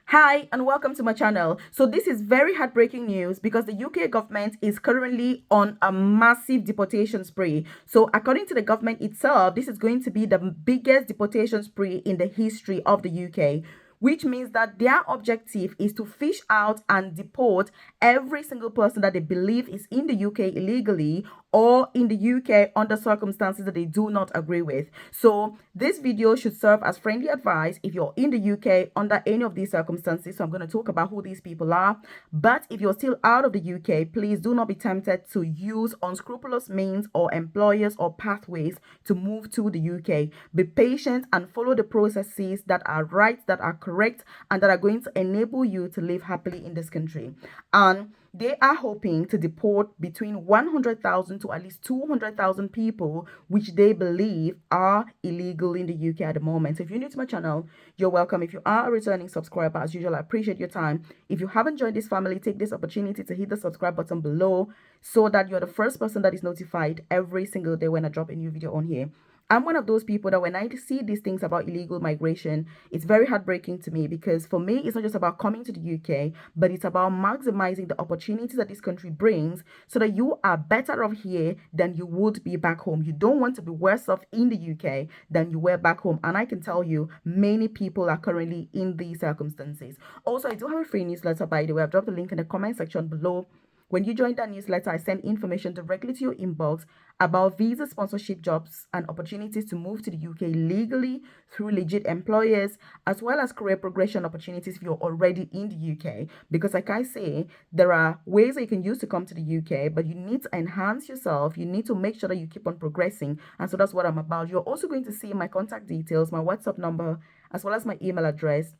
Hi and welcome to my channel. So this is very heartbreaking news because the UK government is currently on a massive deportation spree. So according to the government itself, this is going to be the biggest deportation spree in the history of the UK, which means that their objective is to fish out and deport every single person that they believe is in the UK illegally or in the UK under circumstances that they do not agree with. So this video should serve as friendly advice if you're in the UK under any of these circumstances. So I'm going to talk about who these people are. But if you're still out of the UK, please do not be tempted to use unscrupulous means or employers or pathways to move to the UK. Be patient and follow the processes that are right, that are correct, and that are going to enable you to live happily in this country. And they are hoping to deport between 100,000 to at least 200,000 people, which they believe are illegal in the UK at the moment. So if you're new to my channel, you're welcome. If you are a returning subscriber, as usual, I appreciate your time. If you haven't joined this family, take this opportunity to hit the subscribe button below so that you're the first person that is notified every single day when I drop a new video on here. I'm one of those people that when I see these things about illegal migration, it's very heartbreaking to me because for me, it's not just about coming to the UK, but it's about maximizing the opportunities that this country brings so that you are better off here than you would be back home. You don't want to be worse off in the UK than you were back home. And I can tell you, many people are currently in these circumstances. Also, I do have a free newsletter, by the way. I've dropped the link in the comment section below. When you join that newsletter, I send information directly to your inbox about visa sponsorship jobs and opportunities to move to the UK legally through legit employers, as well as career progression opportunities if you're already in the UK. Because like I say, there are ways that you can use to come to the UK, but you need to enhance yourself. You need to make sure that you keep on progressing. And so that's what I'm about. You're also going to see my contact details, my WhatsApp number, as well as my email address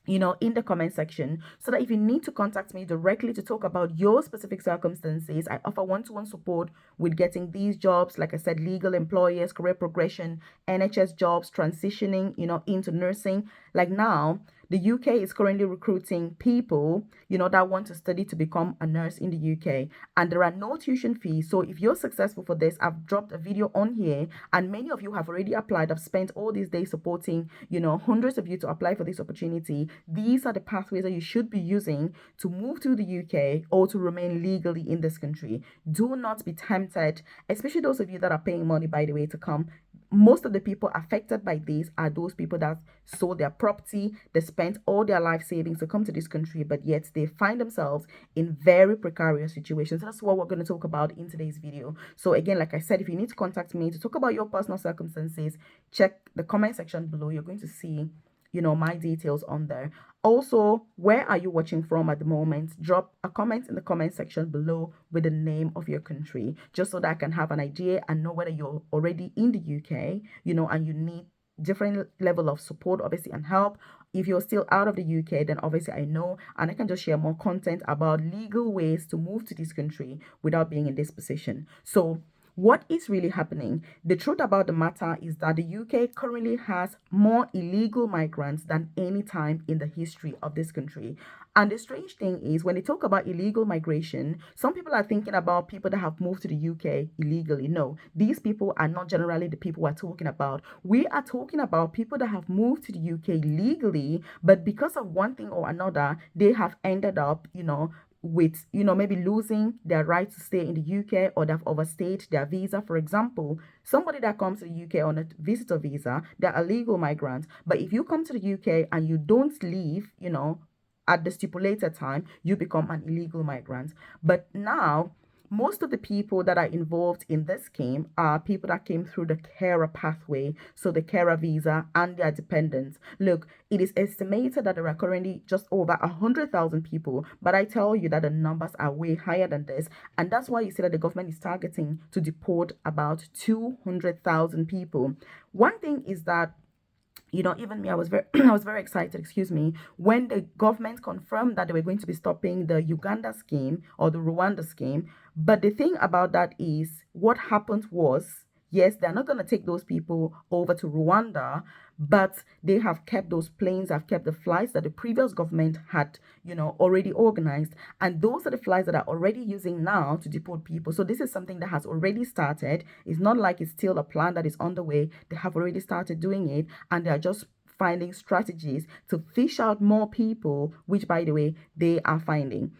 in the comment section, so that if you need to contact me directly to talk about your specific circumstances, I offer one-to-one support with getting these jobs, like I said, legal employers, career progression, NHS jobs, transitioning, into nursing. Like now, the UK is currently recruiting people, that want to study to become a nurse in the UK. And there are no tuition fees. So if you're successful for this, I've dropped a video on here and many of you have already applied. I've spent all these days supporting, hundreds of you to apply for this opportunity. These are the pathways that you should be using to move to the UK or to remain legally in this country. Do not be tempted, especially those of you that are paying money, by the way, to come. Most of the people affected by this are those people that sold their property, they spent all their life savings to come to this country, but yet they find themselves in very precarious situations. That's what we're going to talk about in today's video. So again, like I said, if you need to contact me to talk about your personal circumstances, check the comment section below. You're going to see my details on there. Also, where are you watching from at the moment? Drop a comment in the comment section below with the name of your country, just so that I can have an idea and know whether you're already in the UK, and you need different level of support, obviously, and help. If you're still out of the UK, then obviously I know, and I can just share more content about legal ways to move to this country without being in this position. So what is really happening? The truth about the matter is that the UK currently has more illegal migrants than any time in the history of this country. And the strange thing is, when they talk about illegal migration, some people are thinking about people that have moved to the UK illegally. No, these people are not generally the people we're talking about. We are talking about people that have moved to the UK legally, but because of one thing or another, they have ended up, with maybe losing their right to stay in the UK, or they've overstayed their visa. For example, somebody that comes to the UK on a visitor visa, they're a legal migrant. But if you come to the UK and you don't leave, at the stipulated time, you become an illegal migrant. But now, most of the people that are involved in this scheme are people that came through the carer pathway, so the carer visa, and their dependents. Look, it is estimated that there are currently just over 100,000 people, but I tell you that the numbers are way higher than this, and that's why you see that the government is targeting to deport about 200,000 people. One thing is that even me, I was very I was very excited, excuse me, when the government confirmed that they were going to be stopping the Uganda scheme or the Rwanda scheme. But the thing about that is, what happened was, yes, they're not going to take those people over to Rwanda, but they have kept those planes, have kept the flights that the previous government had, already organized. And those are the flights that are already using now to deport people. So this is something that has already started. It's not like it's still a plan that is underway. They have already started doing it, and they are just finding strategies to fish out more people, which, by the way, they are finding.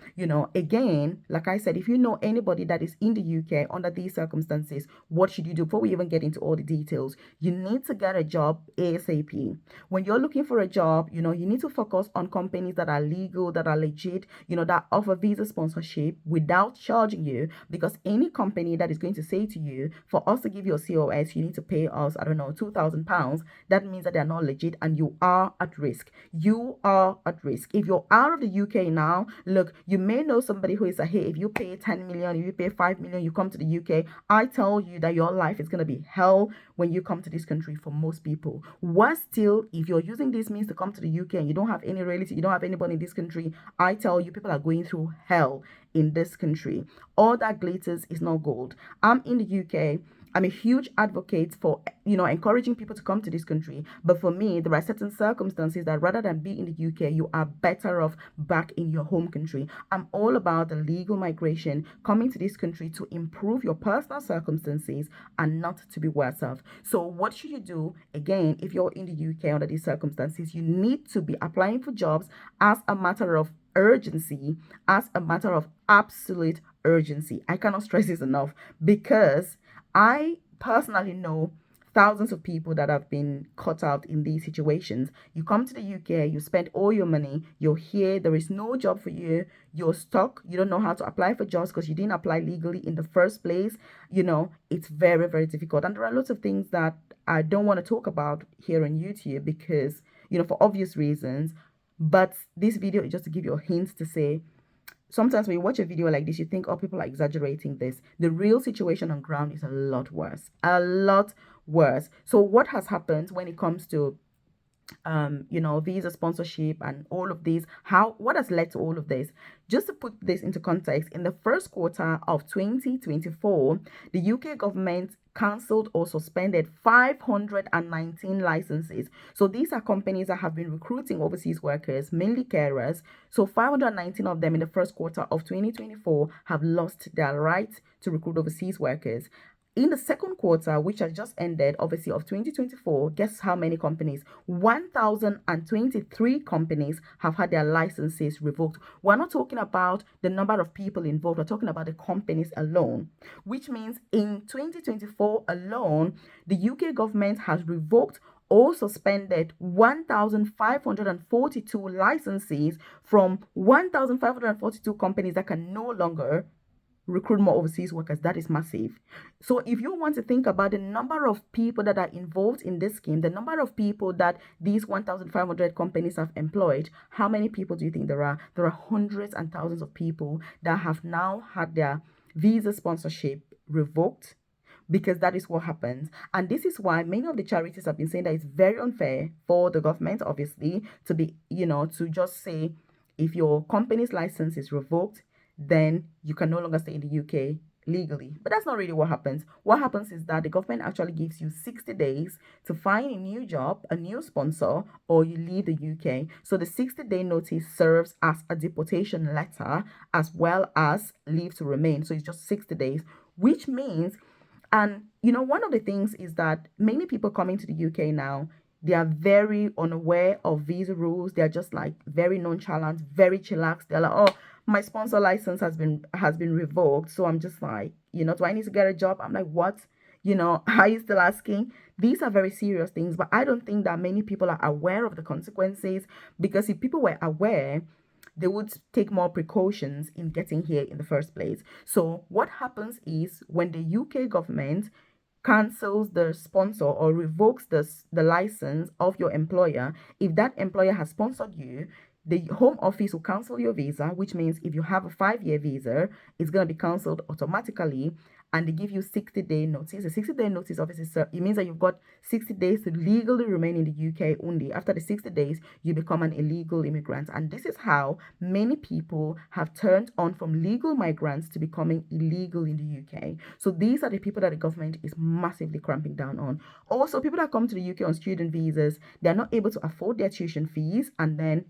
Again, like I said, if you know anybody that is in the UK under these circumstances, what should you do? Before we even get into all the details, you need to get a job ASAP. When you're looking for a job, you need to focus on companies that are legal, that are legit, that offer visa sponsorship without charging you. Because any company that is going to say to you, for us to give you a COS, you need to pay us, I don't know, £2,000, that means that they're not legit and you are at risk. You are at risk. If you're out of the UK now, look, you may know somebody who is like, hey, if you pay 10 million, if you pay 5 million, you come to the UK. I tell you that your life is going to be hell when you come to this country for most people. Worse still, if you're using this means to come to the UK and you don't have any relative, you don't have anybody in this country, I tell you, people are going through hell in this country. All that glitters is not gold. I'm in the UK. I'm a huge advocate for, encouraging people to come to this country. But for me, there are certain circumstances that rather than be in the UK, you are better off back in your home country. I'm all about the legal migration, coming to this country to improve your personal circumstances and not to be worse off. So what should you do? Again, if you're in the UK under these circumstances, you need to be applying for jobs as a matter of urgency, as a matter of absolute urgency. I cannot stress this enough because I personally know thousands of people that have been caught out in these situations. You come to the UK, you spend all your money, you're here, there is no job for you, you're stuck, you don't know how to apply for jobs because you didn't apply legally in the first place. It's very, very difficult. And there are lots of things that I don't want to talk about here on YouTube because, for obvious reasons. But this video is just to give you a hint to say, sometimes when you watch a video like this, you think, oh, people are exaggerating this. The real situation on ground is a lot worse. A lot worse. So what has happened when it comes to visa sponsorship and all of these, what has led to all of this? Just to put this into context, in the first quarter of 2024, the UK government cancelled or suspended 519 licenses. So these are companies that have been recruiting overseas workers, mainly carers. So 519 of them in the first quarter of 2024 have lost their right to recruit overseas workers. In the second quarter, which has just ended, obviously, of 2024, guess how many companies? 1,023 companies have had their licenses revoked. We're not talking about the number of people involved. We're talking about the companies alone, which means in 2024 alone, the UK government has revoked or suspended 1,542 licenses from 1,542 companies that can no longer recruit more overseas workers. That is massive. So if you want to think about the number of people that are involved in this scheme, the number of people that these 1,500 companies have employed, how many people do you think there are? There are hundreds and thousands of people that have now had their visa sponsorship revoked, because that is what happens. And this is why many of the charities have been saying that it's very unfair for the government, obviously, to be, to just say, if your company's license is revoked, then you can no longer stay in the UK legally. But that's not really what happens. What happens is that the government actually gives you 60 days to find a new job, a new sponsor, or you leave the UK. So the 60-day notice serves as a deportation letter as well as leave to remain. So it's just 60 days, which means, and one of the things is that many people coming to the UK now, they are very unaware of visa rules. They're just like very nonchalant, very chillax. They're like, oh, my sponsor license has been revoked. So I'm just like, do I need to get a job? I'm like, what? Are you still asking? These are very serious things, but I don't think that many people are aware of the consequences, because if people were aware, they would take more precautions in getting here in the first place. So what happens is, when the UK government cancels the sponsor or revokes the license of your employer, if that employer has sponsored you, the home office will cancel your visa, which means if you have a 5-year visa, it's going to be cancelled automatically, and they give you 60-day notice. The 60-day notice, obviously, it means that you've got 60 days to legally remain in the UK only. After the 60 days, you become an illegal immigrant. And this is how many people have turned on from legal migrants to becoming illegal in the UK. So these are the people that the government is massively cramping down on. Also, people that come to the UK on student visas, they're not able to afford their tuition fees, and then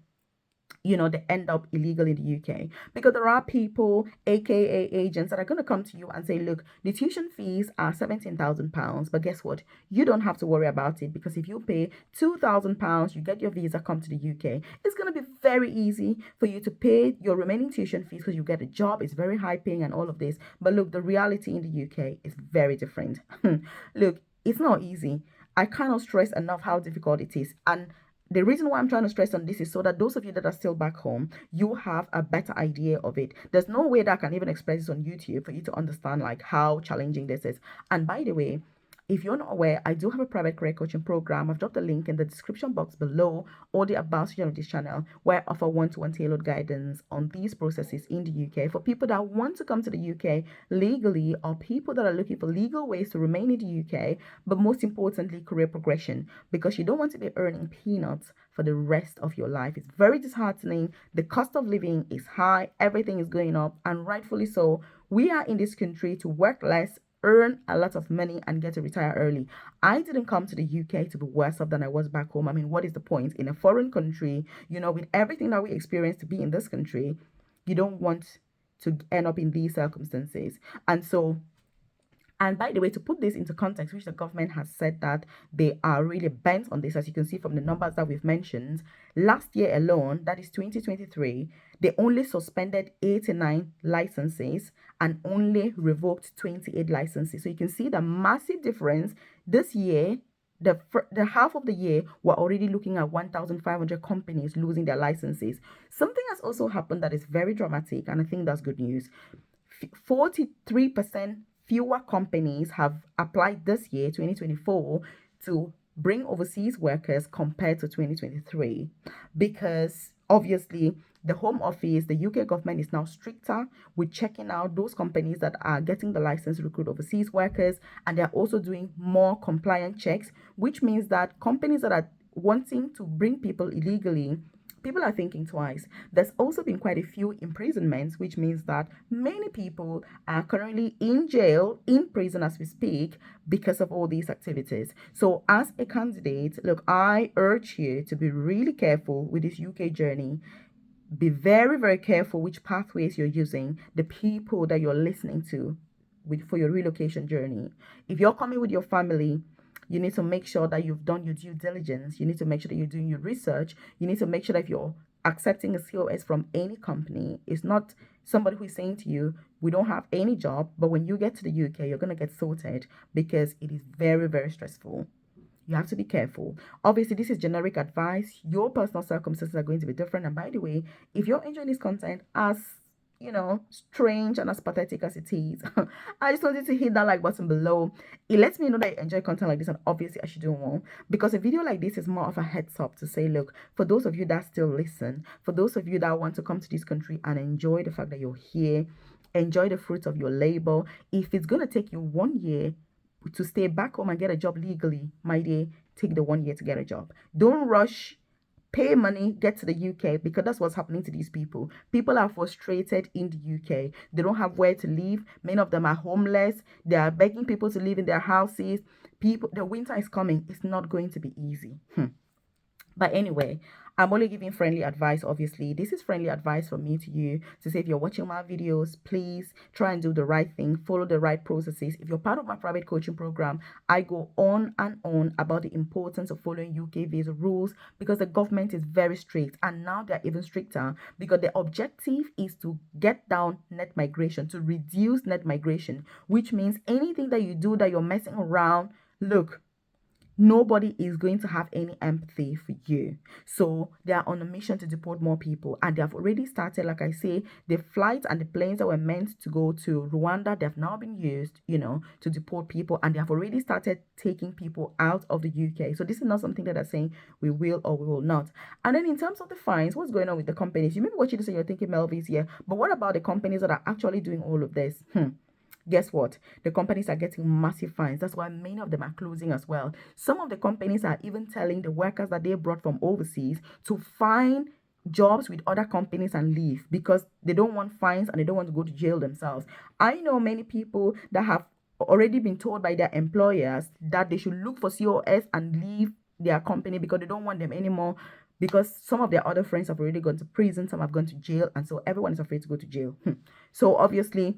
they end up illegal in the UK, because there are people, aka agents, that are going to come to you and say, look, the tuition fees are £17,000, but guess what? You don't have to worry about it, because if you pay £2,000, you get your visa, come to the UK. It's going to be very easy for you to pay your remaining tuition fees because you get a job. It's very high paying and all of this. But look, the reality in the UK is very different. Look, it's not easy. I cannot stress enough how difficult it is. And the reason why I'm trying to stress on this is so that those of you that are still back home, you have a better idea of it. There's no way that I can even express this on YouTube for you to understand like how challenging this is. And by the way, if you're not aware, I do have a private career coaching program. I've dropped a link in the description box below or the about section of this channel, where I offer one-to-one tailored guidance on these processes in the UK for people that want to come to the UK legally, or people that are looking for legal ways to remain in the UK, but most importantly, career progression, because you don't want to be earning peanuts for the rest of your life. It's very disheartening. The cost of living is high, everything is going up, and rightfully so. We are in this country to work less, earn a lot of money, and get to retire early. I didn't come to the UK to be worse off than I was back home. I mean, what is the point in a foreign country, with everything that we experience to be in this country? You don't want to end up in these circumstances. And by the way, to put this into context, which the government has said that they are really bent on this, as you can see from the numbers that we've mentioned, last year alone, that is 2023, they only suspended 89 licenses and only revoked 28 licenses. So you can see the massive difference this year. The half of the year, we're already looking at 1,500 companies losing their licenses. Something has also happened that is very dramatic, and I think that's good news. 43% fewer companies have applied this year, 2024, to bring overseas workers compared to 2023, because obviously the Home Office, the UK government, is now stricter with checking out those companies that are getting the license to recruit overseas workers, and they're also doing more compliant checks, which means that companies that are wanting to bring people illegally, people are thinking twice. There's also been quite a few imprisonments, which means that many people are currently in jail, in prison as we speak, because of all these activities. So as a candidate, look, I urge you to be really careful with this UK journey. Be very, very careful which pathways you're using, the people that you're listening to for your relocation journey. If you're coming with your family, you need to make sure that you've done your due diligence. You need to make sure that you're doing your research. You need to make sure that if you're accepting a COS from any company, it's not somebody who is saying to you, we don't have any job, but when you get to the UK, you're going to get sorted, because it is very, very stressful. You have to be careful. Obviously, this is generic advice. Your personal circumstances are going to be different. And by the way, if you're enjoying this content, as strange and as pathetic as it is, I just wanted to hit that like button below. It lets me know that you enjoy content like this, and obviously I should do more, because a video like this is more of a heads up to say, look, for those of you that still listen, for those of you that want to come to this country and enjoy the fact that you're here, enjoy the fruits of your labor, if it's going to take you 1 year to stay back home and get a job legally, my dear, take the 1 year to get a job. Don't rush. Pay money, get to the UK, because that's what's happening to these people. People are frustrated in the UK. They don't have where to live. Many of them are homeless. They are begging people to live in their houses. The winter is coming. It's not going to be easy. But anyway, I'm only giving friendly advice. Obviously, this is friendly advice from me to you to say, if you're watching my videos, please try and do the right thing, follow the right processes. If you're part of my private coaching program, I go on and on about the importance of following UK visa rules, because the government is very strict, and now they're even stricter, because the objective is to get down net migration, to reduce net migration, which means anything that you do that you're messing around, look, nobody is going to have any empathy for you. So they are on a mission to deport more people, and they have already started. Like I say, the flights and the planes that were meant to go to Rwanda, they've now been used, to deport people, and they have already started taking people out of the UK. So this is not something that they're saying we will or we will not. And then in terms of the fines, what's going on with the companies? You may be watching this and you're thinking, Melvis, yeah, but what about the companies that are actually doing all of this? Guess what? The companies are getting massive fines. That's why many of them are closing as well. Some of the companies are even telling the workers that they brought from overseas to find jobs with other companies and leave, because they don't want fines and they don't want to go to jail themselves. I know many people that have already been told by their employers that they should look for COS and leave their company because they don't want them anymore, because some of their other friends have already gone to prison, some have gone to jail, and so everyone is afraid to go to jail. So obviously,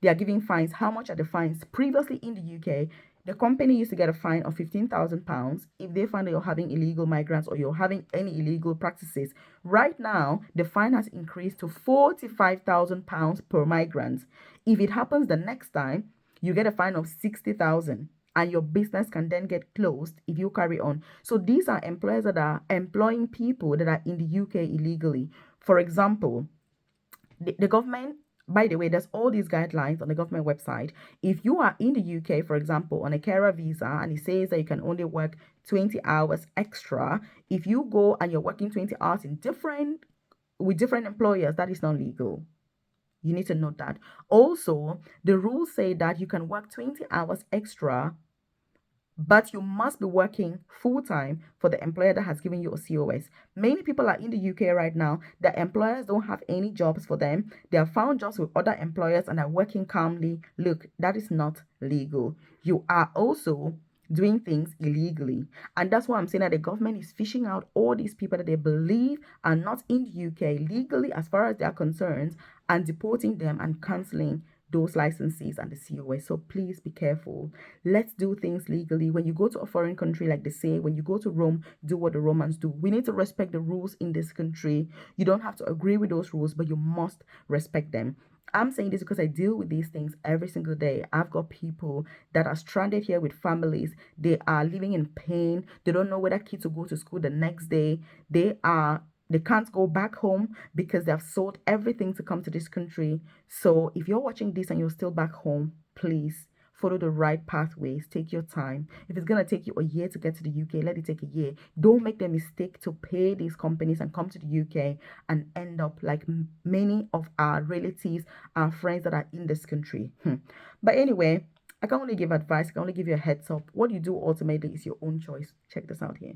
they are giving fines. How much are the fines? Previously in the UK, the company used to get a fine of £15,000 if they find that you're having illegal migrants or you're having any illegal practices. Right now, the fine has increased to £45,000 per migrant. If it happens the next time, you get a fine of 60,000 and your business can then get closed if you carry on. So these are employers that are employing people that are in the UK illegally. For example, the government, by the way, there's all these guidelines on the government website. If you are in the UK, for example, on a carer visa, and it says that you can only work 20 hours extra, if you go and you're working 20 hours in different with different employers, that is not legal. You need to note that. Also, the rules say that you can work 20 hours extra, but you must be working full time for the employer that has given you a COS. Many people are in the UK right now. Their employers don't have any jobs for them. They have found jobs with other employers and are working calmly. Look, that is not legal. You are also doing things illegally. And that's why I'm saying that the government is fishing out all these people that they believe are not in the UK legally as far as they are concerned and deporting them and cancelling those licenses and the COS. So please be careful. Let's do things legally. When you go to a foreign country, like they say, when you go to Rome, do what the Romans do. We need to respect the rules in this country. You don't have to agree with those rules, but you must respect them. I'm saying this because I deal with these things every single day. I've got people that are stranded here with families. They are living in pain. They don't know whether kids will go to school the next day. They can't go back home because they have sold everything to come to this country. So if you're watching this and you're still back home, please follow the right pathways. Take your time. If it's going to take you a year to get to the UK, let it take a year. Don't make the mistake to pay these companies and come to the UK and end up like many of our relatives, our friends that are in this country. But anyway, I can only give advice. I can only give you a heads up. What you do ultimately is your own choice. Check this out here.